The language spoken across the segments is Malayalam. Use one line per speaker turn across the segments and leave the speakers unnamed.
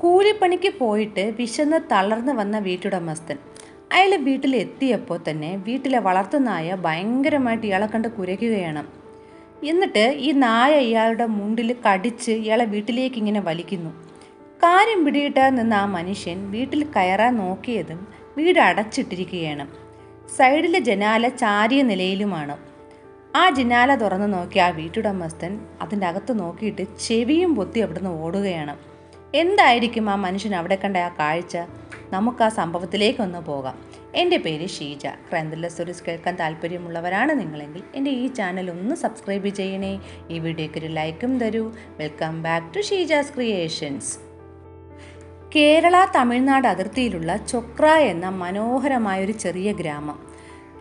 കൂലിപ്പണിക്ക് പോയിട്ട് വിശന്ന് തളർന്നു വന്ന വീട്ടുടമസ്ഥൻ അയാൾ വീട്ടിലെത്തിയപ്പോൾ തന്നെ വീട്ടിലെ വളർത്തുനായ ഭയങ്കരമായിട്ട് ഇയാളെ കണ്ട് കുരയ്ക്കുകയാണ്. എന്നിട്ട് ഈ നായ ഇയാളുടെ മുണ്ടിൽ കടിച്ച് ഇയാളെ വീട്ടിലേക്ക് ഇങ്ങനെ വലിക്കുന്നു. കാര്യം പിടികിട്ടാതെ നിന്ന് ആ മനുഷ്യൻ വീട്ടിൽ കയറാൻ നോക്കിയതും വീട് അടച്ചിട്ടിരിക്കുകയാണ്. സൈഡിലെ ജനാല ചാരിയ നിലയിലുമാണ്. ആ ജനാല തുറന്നു നോക്കി ആ വീട്ടുടമസ്ഥൻ അതിൻ്റെ അകത്ത് നോക്കിയിട്ട് ചെവിയും പൊത്തി അവിടുന്ന് ഓടുകയാണ്. എന്തായിരിക്കും ആ മനുഷ്യൻ അവിടെ കണ്ട ആ കാഴ്ച? നമുക്ക് ആ സംഭവത്തിലേക്കൊന്ന് പോകാം. എൻ്റെ പേര് ഷീജ. ക്രൈം സ്റ്റോറീസ് കേൾക്കാൻ താല്പര്യമുള്ളവരാണ് നിങ്ങളെങ്കിൽ എൻ്റെ ഈ ചാനൽ ഒന്ന് സബ്സ്ക്രൈബ് ചെയ്യണേ. ഈ വീഡിയോയ്ക്ക് ഒരു ലൈക്കും തരൂ. Welcome back to Sheeja's creations. Kerala Tamil Nadu അതിർത്തിയിലുള്ള ചൊക്ര എന്ന മനോഹരമായൊരു ചെറിയ ഗ്രാമം.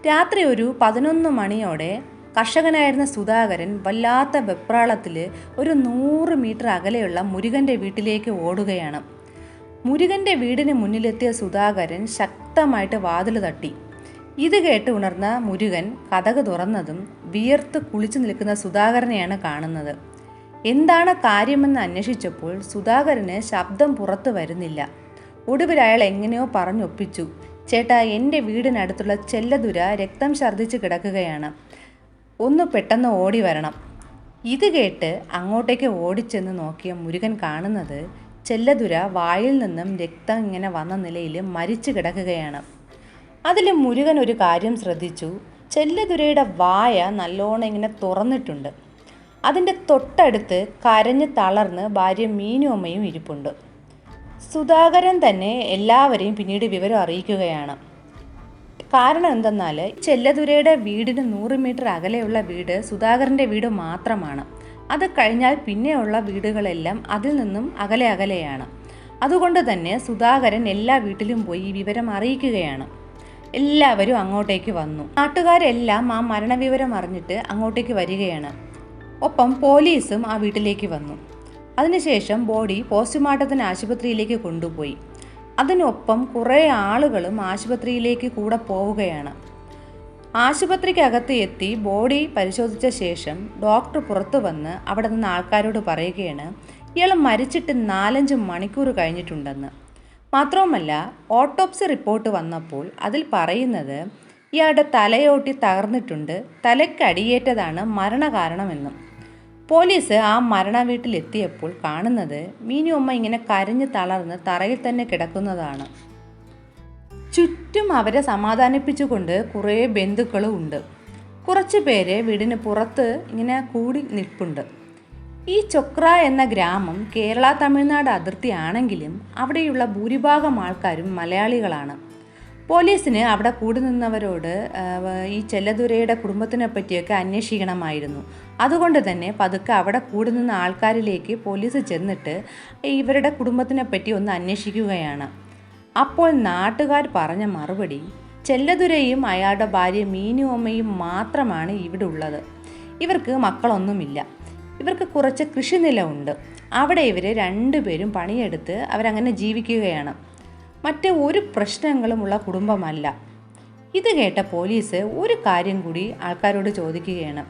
രാത്രി ഒരു 11 മണിയോടെ കർഷകനായിരുന്ന സുധാകരൻ വല്ലാത്ത വെപ്രാളത്തിൽ ഒരു 100 മീറ്റർ അകലെയുള്ള മുരുകൻ്റെ വീട്ടിലേക്ക് ഓടുകയാണ്. മുരുകൻ്റെ വീടിന് മുന്നിലെത്തിയ സുധാകരൻ ശക്തമായിട്ട് വാതിൽ തട്ടി. ഇത് കേട്ട് ഉണർന്ന മുരുകൻ കതക് തുറന്നതും വിയർത്ത് കുളിച്ചു നിൽക്കുന്ന സുധാകരനെയാണ് കാണുന്നത്. എന്താണ് കാര്യമെന്ന് അന്വേഷിച്ചപ്പോൾ സുധാകരന് ശബ്ദം പുറത്തു വരുന്നില്ല. ഒടുവിൽ അയാൾ എങ്ങനെയോ പറഞ്ഞൊപ്പിച്ചു, ചേട്ടാ, എൻ്റെ വീടിനടുത്തുള്ള ചെല്ലതുര രക്തം ഛർദ്ദിച്ച് കിടക്കുകയാണ്, ഒന്ന് പെട്ടെന്ന് ഓടി വരണം. ഇത് കേട്ട് അങ്ങോട്ടേക്ക് ഓടിച്ചെന്ന് നോക്കിയ മുരുകൻ കാണുന്നത് ചെല്ലതുര വായിൽ നിന്നും രക്തം ഇങ്ങനെ വന്ന നിലയിൽ മരിച്ചു കിടക്കുകയാണ്. അതിൽ മുരുകൻ ഒരു കാര്യം ശ്രദ്ധിച്ചു. ചെല്ലതുരയുടെ വായ നല്ലോണം ഇങ്ങനെ തുറന്നിട്ടുണ്ട്. അതിൻ്റെ തൊട്ടടുത്ത് കരഞ്ഞ് തളർന്ന് ഭാര്യ മീനുമ്മയും ഇരിപ്പുണ്ട്. സുധാകരൻ തന്നെ എല്ലാവരെയും പിന്നീട് വിവരം അറിയിക്കുകയാണ്. കാരണം എന്തെന്നാൽ ചെല്ലതുരയുടെ വീടിന് 100 മീറ്റർ അകലെയുള്ള വീട് സുധാകരൻ്റെ വീട് മാത്രമാണ്. അത് കഴിഞ്ഞാൽ പിന്നെയുള്ള വീടുകളെല്ലാം അതിൽ നിന്നും അകലെ അകലെയാണ്. അതുകൊണ്ട് തന്നെ സുധാകരൻ എല്ലാ വീട്ടിലും പോയി ഈ വിവരം അറിയിക്കുകയാണ്. എല്ലാവരും അങ്ങോട്ടേക്ക് വന്നു. നാട്ടുകാരെല്ലാം ആ മരണവിവരം അറിഞ്ഞിട്ട് അങ്ങോട്ടേക്ക് വരികയാണ്. ഒപ്പം പോലീസും ആ വീട്ടിലേക്ക് വന്നു. അതിനുശേഷം ബോഡി പോസ്റ്റ്മോർട്ടത്തിന് ആശുപത്രിയിലേക്ക് കൊണ്ടുപോയി. അതിനൊപ്പം കുറേ ആളുകളും ആശുപത്രിയിലേക്ക് കൂടെ പോവുകയാണ്. ആശുപത്രിക്കകത്ത് എത്തി ബോഡി പരിശോധിച്ച ശേഷം ഡോക്ടർ പുറത്തു വന്ന് അവിടെ നിന്ന് ആൾക്കാരോട് പറയുകയാണ്, ഇയാൾ മരിച്ചിട്ട് 4-5 മണിക്കൂർ കഴിഞ്ഞിട്ടുണ്ടെന്ന്. മാത്രവുമല്ല, ഓട്ടോപ്സി റിപ്പോർട്ട് വന്നപ്പോൾ അതിൽ പറയുന്നത് ഇയാളുടെ തലയോട്ടി തകർന്നിട്ടുണ്ട്, തലയ്ക്കടിയേറ്റതാണ് മരണകാരണമെന്നും. പോലീസ് ആ മരണ വീട്ടിലെത്തിയപ്പോൾ കാണുന്നത് മീനുമ്മ ഇങ്ങനെ കരഞ്ഞ് തളർന്ന് തറയിൽ തന്നെ കിടക്കുന്നതാണ്. ചുറ്റും അവരെ സമാധാനിപ്പിച്ചുകൊണ്ട് കുറേ ബന്ധുക്കളും ഉണ്ട്. കുറച്ച് പേര് വീടിന് പുറത്ത് ഇങ്ങനെ കൂടി നിൽപ്പുണ്ട്. ഈ ചൊക്ര എന്ന ഗ്രാമം കേരള തമിഴ്നാട് അതിർത്തിയാണെങ്കിലും അവിടെയുള്ള ഭൂരിഭാഗം ആൾക്കാരും മലയാളികളാണ്. പോലീസിന് അവിടെ കൂടി നിന്നവരോട് ഈ ചെല്ലതുരയുടെ കുടുംബത്തിനെ പറ്റിയൊക്കെ അന്വേഷിക്കണമായിരുന്നു. അതുകൊണ്ട് തന്നെ പതുക്കെ അവിടെ കൂടി നിന്ന ആൾക്കാരിലേക്ക് പോലീസ് ചെന്നിട്ട് ഇവരുടെ കുടുംബത്തിനെ പറ്റി ഒന്ന് അന്വേഷിക്കുകയാണ്. അപ്പോൾ നാട്ടുകാർ പറഞ്ഞ മറുപടി, ചെല്ലതുരയും അയാളുടെ ഭാര്യ മീനുമ്മയും മാത്രമാണ് ഇവിടെ ഉള്ളത്. ഇവർക്ക് മക്കളൊന്നുമില്ല. ഇവർക്ക് കുറച്ച് കൃഷിനില ഉണ്ട്. അവിടെ ഇവർ 2 പേരും പണിയെടുത്ത് അവരങ്ങനെ ജീവിക്കുകയാണ്. മറ്റ് ഒരു പ്രശ്നങ്ങളുമുള്ള കുടുംബമല്ല. ഇത് കേട്ട പോലീസ് ഒരു കാര്യം കൂടി ആൾക്കാരോട് ചോദിക്കുകയാണ്,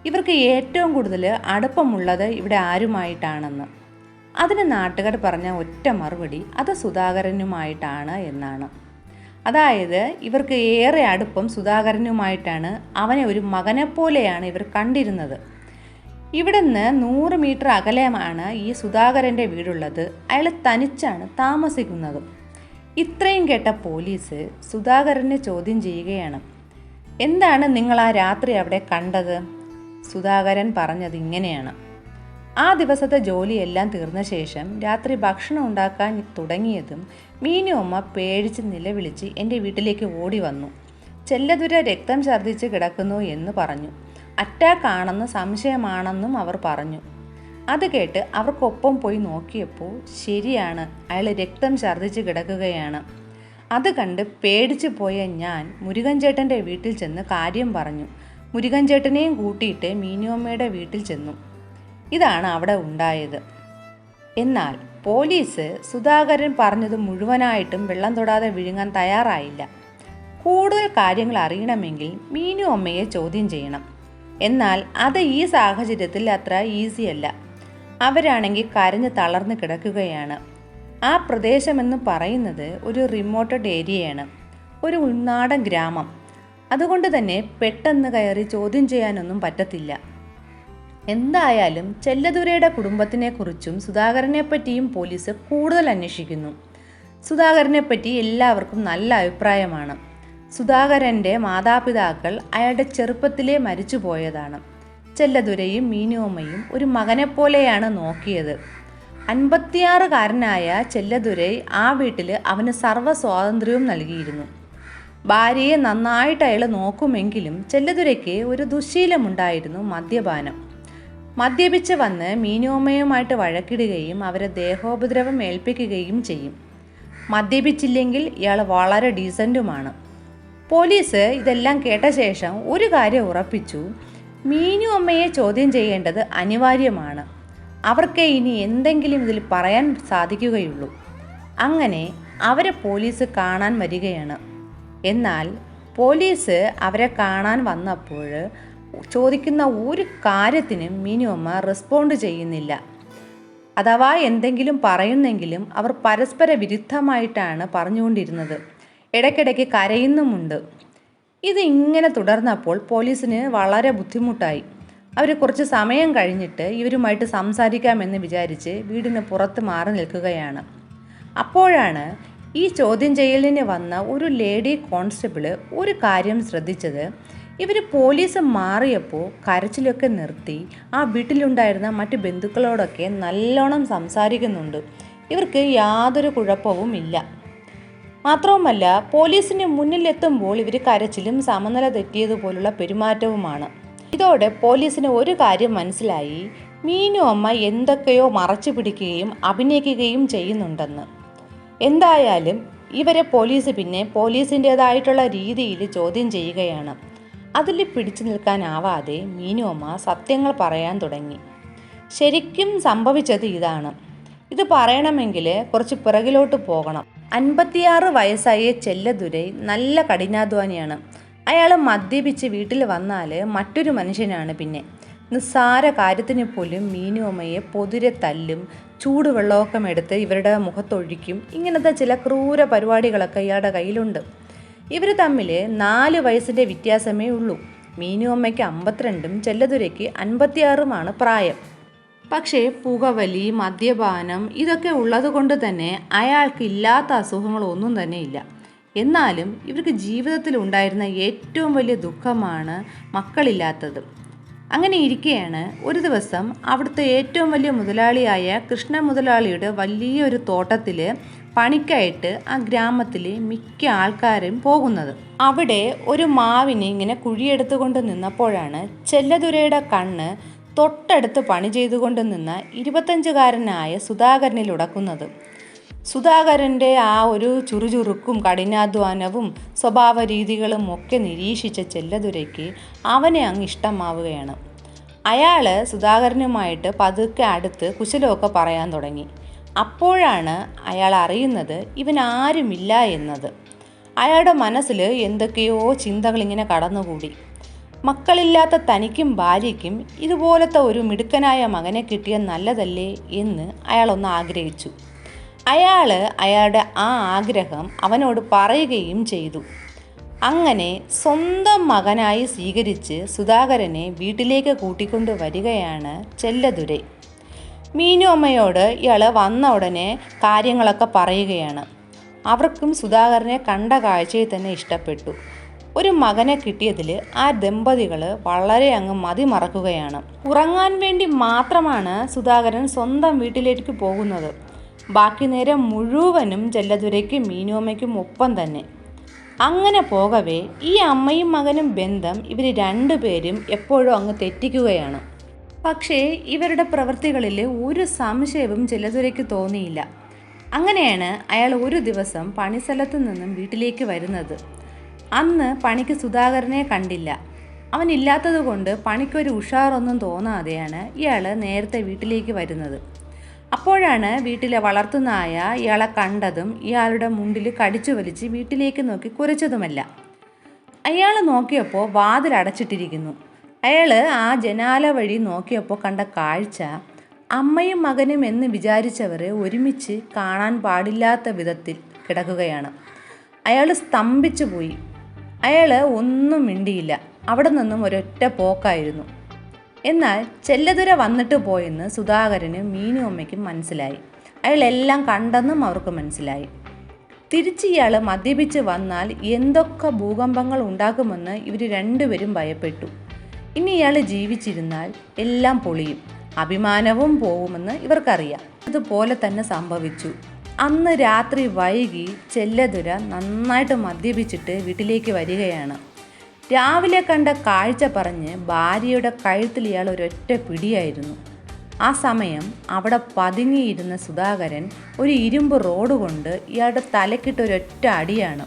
ഇവർക്ക് ഏറ്റവും കൂടുതൽ അടുപ്പമുള്ളത് ഇവിടെ ആരുമായിട്ടാണെന്ന്. അതിന് നാട്ടുകാർ പറഞ്ഞ ഒറ്റ മറുപടി, അത് സുധാകരനുമായിട്ടാണ് എന്നാണ്. അതായത് ഇവർക്ക് ഏറെ അടുപ്പം സുധാകരനുമായിട്ടാണ്. അവനെ ഒരു മകനെപ്പോലെയാണ് ഇവർ കണ്ടിരുന്നത്. ഇവിടുന്ന് 100 മീറ്റർ അകലെയാണ് ഈ സുധാകരൻ്റെ വീടുള്ളത്. അയാൾ തനിച്ചാണ് താമസിക്കുന്നത്. ഇത്രയും കേട്ട പോലീസ് സുധാകരനെ ചോദ്യം ചെയ്യുകയാണ്, എന്താണ് നിങ്ങൾ ആ രാത്രി അവിടെ കണ്ടത്? സുധാകരൻ പറഞ്ഞത് ഇങ്ങനെയാണ്, ആ ദിവസത്തെ ജോലിയെല്ലാം തീർന്ന ശേഷം രാത്രി ഭക്ഷണം ഉണ്ടാക്കാൻ തുടങ്ങിയതും മീനുമ്മ പേടിച്ച് നിലവിളിച്ച് എൻ്റെ വീട്ടിലേക്ക് ഓടി വന്നു. ചെല്ലതുര രക്തം ഛർദ്ദിച്ച് കിടക്കുന്നു എന്ന് പറഞ്ഞു. അറ്റാക്ക് ആണെന്ന് സംശയമാണെന്നും അവർ പറഞ്ഞു. അത് കേട്ട് അവർക്കൊപ്പം പോയി നോക്കിയപ്പോൾ ശരിയാണ്, അയാൾ രക്തം ഛർദ്ദിച്ച് കിടക്കുകയാണ്. അത് കണ്ട് പേടിച്ചു പോയ ഞാൻ മുരുകൻ ചേട്ടൻ്റെ വീട്ടിൽ ചെന്ന് കാര്യം പറഞ്ഞു. മുരുകൻ ചേട്ടനെയും കൂട്ടിയിട്ട് മീനുമ്മയുടെ വീട്ടിൽ ചെന്നു. ഇതാണ് അവിടെ ഉണ്ടായത്. എന്നാൽ പോലീസ് സുധാകരൻ പറഞ്ഞത് മുഴുവനായിട്ടും വെള്ളം തൊടാതെ വിഴുങ്ങാൻ തയ്യാറായില്ല. കൂടുതൽ കാര്യങ്ങൾ അറിയണമെങ്കിൽ മീനുമ്മയെ ചോദ്യം ചെയ്യണം. എന്നാൽ അത് ഈ സാഹചര്യത്തിൽ അത്ര ഈസിയല്ല. അവരാണെങ്കിൽ കരഞ്ഞ് തളർന്ന് കിടക്കുകയാണ്. ആ പ്രദേശമെന്ന് പറയുന്നത് ഒരു റിമോട്ടഡ് ഏരിയയാണ്, ഒരു ഉൾനാടൻ ഗ്രാമം. അതുകൊണ്ട് തന്നെ പെട്ടെന്ന് കയറി ചോദ്യം ചെയ്യാനൊന്നും പറ്റത്തില്ല. എന്തായാലും ചെല്ലദുരയുടെ കുടുംബത്തിനെക്കുറിച്ചും സുധാകരനെപ്പറ്റിയും പോലീസ് കൂടുതൽ അന്വേഷിക്കുന്നു. സുധാകരനെപ്പറ്റി എല്ലാവർക്കും നല്ല അഭിപ്രായമാണ്. സുധാകരൻ്റെ മാതാപിതാക്കൾ അയാളുടെ ചെറുപ്പത്തിലേ മരിച്ചുപോയതാണ്. ചെല്ലദുരയും മീനുവമ്മയും ഒരു മകനെപ്പോലെയാണ് നോക്കിയത്. 56-കാരനായ ചെല്ലദുരൈ ആ വീട്ടിൽ അവന് സർവ്വ സ്വാതന്ത്ര്യവും നൽകിയിരുന്നു. ഭാര്യയെ നന്നായിട്ട് അയാൾ നോക്കുമെങ്കിലും ചെല്ലദുരയ്ക്ക് ഒരു ദുശ്ശീലമുണ്ടായിരുന്നു, മദ്യപാനം. മദ്യപിച്ച് വന്ന് മീനുവമ്മയുമായിട്ട് വഴക്കിടുകയും അവരെ ദേഹോപദ്രവം ഏൽപ്പിക്കുകയും ചെയ്യും. മദ്യപിച്ചില്ലെങ്കിൽ ഇയാൾ വളരെ ഡീസൻറ്റുമാണ്. പോലീസ് ഇതെല്ലാം കേട്ട ശേഷം ഒരു കാര്യം ഉറപ്പിച്ചു: മീനുവമ്മയെ ചോദ്യം ചെയ്യേണ്ടത് അനിവാര്യമാണ്. അവർക്ക് ഇനി എന്തെങ്കിലും ഇതിൽ പറയാൻ സാധിക്കുകയുള്ളൂ. അങ്ങനെ അവരെ പോലീസ് കാണാൻ വരികയാണ്. എന്നാൽ പോലീസ് അവരെ കാണാൻ വന്നപ്പോൾ ചോദിക്കുന്ന ഒരു കാര്യത്തിനും മീനുവമ്മ റെസ്പോണ്ട് ചെയ്യുന്നില്ല. അഥവാ എന്തെങ്കിലും പറയുന്നെങ്കിലും അവർ പരസ്പര വിരുദ്ധമായിട്ടാണ് പറഞ്ഞുകൊണ്ടിരുന്നത്. ഇടയ്ക്കിടയ്ക്ക് കരയുന്നുമുണ്ട്. ഇത് ഇങ്ങനെ തുടർന്നപ്പോൾ പോലീസിന് വളരെ ബുദ്ധിമുട്ടായി. അവർ കുറച്ച് സമയം കഴിഞ്ഞിട്ട് ഇവരുമായിട്ട് സംസാരിക്കാമെന്ന് വിചാരിച്ച് വീടിന് പുറത്ത് മാറി നിൽക്കുകയാണ്. അപ്പോഴാണ് ഈ ചോദ്യം ചെയ്യലിന് വന്ന ഒരു ലേഡി കോൺസ്റ്റബിൾ ഒരു കാര്യം ശ്രദ്ധിച്ചത്. ഇവർ പോലീസ് മാറിയപ്പോൾ കരച്ചിലൊക്കെ നിർത്തി ആ വീട്ടിലുണ്ടായിരുന്ന മറ്റ് ബന്ധുക്കളോടൊക്കെ നല്ലോണം സംസാരിക്കുന്നുണ്ട്. ഇവർക്ക് യാതൊരു കുഴപ്പവും ഇല്ല. മാത്രവുമല്ല, പോലീസിന് മുന്നിലെത്തുമ്പോൾ ഇവർ കരച്ചിലും സമനില തെറ്റിയതുപോലുള്ള പെരുമാറ്റവുമാണ്. ഇതോടെ പോലീസിന് ഒരു കാര്യം മനസ്സിലായി: മീനുവമ്മ എന്തൊക്കെയോ മറച്ചു പിടിക്കുകയും അഭിനയിക്കുകയും ചെയ്യുന്നുണ്ടെന്ന്. എന്തായാലും ഇവരെ പോലീസ് പിന്നെ പോലീസിൻ്റേതായിട്ടുള്ള രീതിയിൽ ചോദ്യം ചെയ്യുകയാണ്. അതിൽ പിടിച്ചു നിൽക്കാനാവാതെ മീനുവമ്മ സത്യങ്ങൾ പറയാൻ തുടങ്ങി. ശരിക്കും സംഭവിച്ചത് ഇതാണ്. ഇത് പറയണമെങ്കിൽ കുറച്ച് പിറകിലോട്ട് പോകണം. 56 വയസ്സായ ചെല്ലദുരൈ നല്ല കഠിനാധ്വാനിയാണ്. അയാൾ മദ്യപിച്ച് വീട്ടിൽ വന്നാൽ മറ്റൊരു മനുഷ്യനാണ്. പിന്നെ നിസ്സാര കാര്യത്തിന് പോലും മീനുവമ്മയെ പൊതിരെ തല്ലും, ചൂടുവെള്ളമൊക്കെ എടുത്ത് ഇവരുടെ മുഖത്തൊഴിക്കും. ഇങ്ങനത്തെ ചില ക്രൂര പരിപാടികളൊക്കെ ഇയാളുടെ കയ്യിലുണ്ട്. ഇവർ തമ്മിൽ 4 വയസ്സിൻ്റെ വ്യത്യാസമേ ഉള്ളൂ. മീനുവമ്മയ്ക്ക് 52ഉം ചെല്ലദുരയ്ക്ക് 56ഉമാണ് പ്രായം. പക്ഷേ പുകവലി, മദ്യപാനം ഇതൊക്കെ ഉള്ളതുകൊണ്ട് തന്നെ അയാൾക്ക് ഇല്ലാത്ത അസുഖങ്ങളൊന്നും തന്നെ ഇല്ല. എന്നാലും ഇവർക്ക് ജീവിതത്തിൽ ഉണ്ടായിരുന്ന ഏറ്റവും വലിയ ദുഃഖമാണ് മക്കളില്ലാത്തത്. അങ്ങനെ ഇരിക്കെയാണ് ഒരു ദിവസം അവിടുത്തെ ഏറ്റവും വലിയ മുതലാളിയായ കൃഷ്ണ മുതലാളിയുടെ വലിയൊരു തോട്ടത്തിൽ പണിക്കായിട്ട് ആ ഗ്രാമത്തിലെ മിക്ക ആൾക്കാരും പോകുന്നത്. അവിടെ ഒരു മാവിന് ഇങ്ങനെ കുഴിയെടുത്തുകൊണ്ട് നിന്നപ്പോഴാണ് ചെല്ലദുരയുടെ കണ്ണ് തൊട്ടടുത്ത് പണി ചെയ്തുകൊണ്ട് നിന്ന 25-കാരനായ സുധാകരനിൽ ഉടക്കുന്നത്. സുധാകരൻ്റെ ആ ഒരു ചുറുചുറുക്കും കഠിനാധ്വാനവും സ്വഭാവ രീതികളും ഒക്കെ നിരീക്ഷിച്ച ചെല്ലദുരയ്ക്ക് അവനെ അങ്ങ് ഇഷ്ടമാവുകയാണ്. അയാൾ സുധാകരനുമായിട്ട് പതുക്കെ അടുത്ത് കുശലമൊക്കെ പറയാൻ തുടങ്ങി. അപ്പോഴാണ് അയാൾ അറിയുന്നത് ഇവൻ ആരുമില്ല എന്നത്. അയാളുടെ മനസ്സിൽ എന്തൊക്കെയോ ചിന്തകളിങ്ങനെ കടന്നുകൂടി. മക്കളില്ലാത്ത തനിക്കും ഭാര്യയ്ക്കും ഇതുപോലത്തെ ഒരു മിടുക്കനായ മകനെ കിട്ടിയ നല്ലതല്ലേ എന്ന് അയാളൊന്ന് ആഗ്രഹിച്ചു. അയാളുടെ ആ ആഗ്രഹം അവനോട് പറയുകയും ചെയ്തു. അങ്ങനെ സ്വന്തം മകനായി സ്വീകരിച്ച് സുധാകരനെ വീട്ടിലേക്ക് കൂട്ടിക്കൊണ്ട് വരികയാണ് ചെല്ലദുരൈ. മീനുവമ്മയോട് ഇയാൾ വന്ന ഉടനെ കാര്യങ്ങളൊക്കെ പറയുകയാണ്. അവർക്കും സുധാകരനെ കണ്ട കാഴ്ചയിൽ തന്നെ ഇഷ്ടപ്പെട്ടു. ഒരു മകനെ കിട്ടിയതിൽ ആ ദമ്പതികൾ വളരെ അങ്ങ് മതിമറക്കുകയാണ്. ഉറങ്ങാൻ വേണ്ടി മാത്രമാണ് സുധാകരൻ സ്വന്തം വീട്ടിലേക്ക് പോകുന്നത്. ബാക്കി നേരം മുഴുവനും ചെല്ലദുരയ്ക്കും മീനുവമ്മയ്ക്കും ഒപ്പം തന്നെ. അങ്ങനെ പോകവേ ഈ അമ്മയും മകനും ബന്ധം ഇവർ രണ്ടുപേരും എപ്പോഴും അങ്ങ് തെറ്റിക്കുകയാണ്. പക്ഷേ ഇവരുടെ പ്രവൃത്തികളിൽ ഒരു സംശയവും ചെല്ലദുരയ്ക്ക് തോന്നിയില്ല. അങ്ങനെയാണ് അയാൾ ഒരു ദിവസം പണിസ്ഥലത്ത് നിന്നും വീട്ടിലേക്ക് വരുന്നത്. അന്ന് പണിക്ക് സുധാകരനെ കണ്ടില്ല. അവനില്ലാത്തത് കൊണ്ട് പണിക്കൊരു ഉഷാറൊന്നും തോന്നാതെയാണ് ഇയാൾ നേരത്തെ വീട്ടിലേക്ക് വരുന്നത്. അപ്പോഴാണ് വീട്ടിലെ വളർത്തുനായ ഇയാളെ കണ്ടതും ഇയാളുടെ മുണ്ടിൽ കടിച്ചു വലിച്ച് വീട്ടിലേക്ക് നോക്കി കുരച്ചതുമല്ല. അയാൾ നോക്കിയപ്പോൾ വാതിൽ അടച്ചിട്ടിരിക്കുന്നു. അയാൾ ആ ജനാല വഴി നോക്കിയപ്പോൾ കണ്ട കാഴ്ച അമ്മയും മകനും എന്ന് വിചാരിച്ചവരെ ഒരുമിച്ച് കാണാൻ പാടില്ലാത്ത വിധത്തിൽ കിടക്കുകയാണ്. അയാൾ സ്തംഭിച്ചു പോയി. അയാൾ ഒന്നും മിണ്ടിയില്ല. അവിടെ നിന്നും ഒരൊറ്റ പോക്കായിരുന്നു. എന്നാൽ ചെല്ലതുര വന്നിട്ട് പോയെന്ന് സുധാകരനും മീനു അമ്മയ്ക്കും മനസ്സിലായി. അയാൾ എല്ലാം കണ്ടെന്നും അവർക്ക് മനസ്സിലായി. തിരിച്ച് ഇയാൾ മദ്യപിച്ച് വന്നാൽ എന്തൊക്കെ ഭൂകമ്പങ്ങൾ ഉണ്ടാക്കുമെന്ന് ഇവർ രണ്ടുപേരും ഭയപ്പെട്ടു. ഇനി ഇയാൾ ജീവിച്ചിരുന്നാൽ എല്ലാം പൊളിയും, അഭിമാനവും പോവുമെന്ന് ഇവർക്കറിയാം. അതുപോലെ തന്നെ സംഭവിച്ചു. അന്ന് രാത്രി വൈകി ചെല്ലതുര നന്നായിട്ട് മദ്യപിച്ചിട്ട് വീട്ടിലേക്ക് വരികയാണ്. രാവിലെ കണ്ട കാഴ്ച പറഞ്ഞ് ഭാര്യയുടെ കഴുത്തിൽ ഇയാൾ ഒരൊറ്റ പിടിയായിരുന്നു. ആ സമയം അവിടെ പതുങ്ങിയിരുന്ന സുധാകരൻ ഒരു ഇരുമ്പ് റോഡ് കൊണ്ട് ഇയാളുടെ തലക്കിട്ട് ഒരൊറ്റ അടിയാണ്.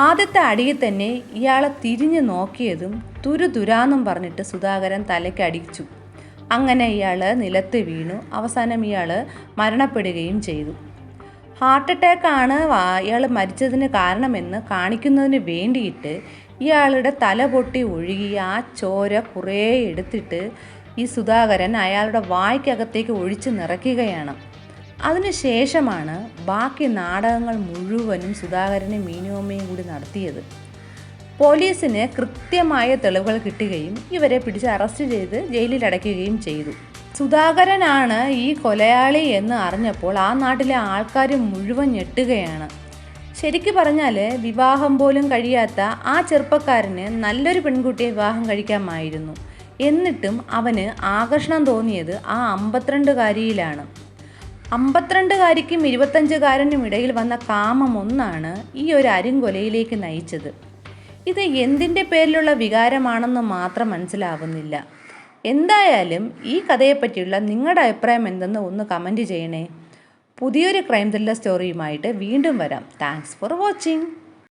ആദ്യത്തെ അടിയിൽ തന്നെ ഇയാളെ തിരിഞ്ഞു നോക്കിയതും തുരുതുരാന്നും പറഞ്ഞിട്ട് സുധാകരൻ തലയ്ക്ക് അടിച്ചു. അങ്ങനെ ഇയാൾ നിലത്ത് വീണു. അവസാനം ഇയാൾ മരണപ്പെടുകയും ചെയ്തു. ഹാർട്ട് അറ്റാക്കാണ് ഇയാൾ മരിച്ചതിന് കാരണമെന്ന് കാണിക്കുന്നതിന് വേണ്ടിയിട്ട് ഇയാളുടെ തല പൊട്ടി ഒഴുകിയ ആ ചോര കുറേ എടുത്തിട്ട് ഈ സുധാകരൻ അയാളുടെ വായ്ക്കകത്തേക്ക് ഒഴിച്ച് നിറയ്ക്കുകയാണ്. അതിനുശേഷമാണ് ബാക്കി നാടകങ്ങൾ മുഴുവനും സുധാകരനും മീനുവമ്മയും കൂടി നടത്തിയത്. പോലീസിന് കൃത്യമായ തെളിവുകൾ കിട്ടുകയും ഇവരെ പിടിച്ച് അറസ്റ്റ് ചെയ്ത് ജയിലിൽ അടയ്ക്കുകയും ചെയ്തു. സുധാകരനാണ് ഈ കൊലയാളി എന്ന് അറിഞ്ഞപ്പോൾ ആ നാട്ടിലെ ആൾക്കാർ മുഴുവൻ ഞെട്ടുകയാണ്. ശരിക്കു പറഞ്ഞാൽ വിവാഹം പോലും കഴിയാത്ത ആ ചെറുപ്പക്കാരന് നല്ലൊരു പെൺകുട്ടിയെ വിവാഹം കഴിക്കാമായിരുന്നു. എന്നിട്ടും അവന് ആകർഷണം തോന്നിയത് ആ 52-കാരിയിലാണ്. 52-കാരിക്കും 25-കാരനും ഇടയിൽ വന്ന കാമം ഒന്നാണ് ഈ ഒരു അരുംകൊലയിലേക്ക് നയിച്ചത്. ഇത് എന്തിൻ്റെ പേരിലുള്ള വികാരമാണെന്ന് മാത്രം മനസ്സിലാവുന്നില്ല. എന്തായാലും ഈ കഥയെപ്പറ്റിയുള്ള നിങ്ങളുടെ അഭിപ്രായം എന്തെന്ന് ഒന്ന് കമൻറ്റ് ചെയ്യണേ. പുതിയൊരു ക്രൈം ത്രില്ലർ സ്റ്റോറിയുമായിട്ട് വീണ്ടും വരാം. Thanks for watching.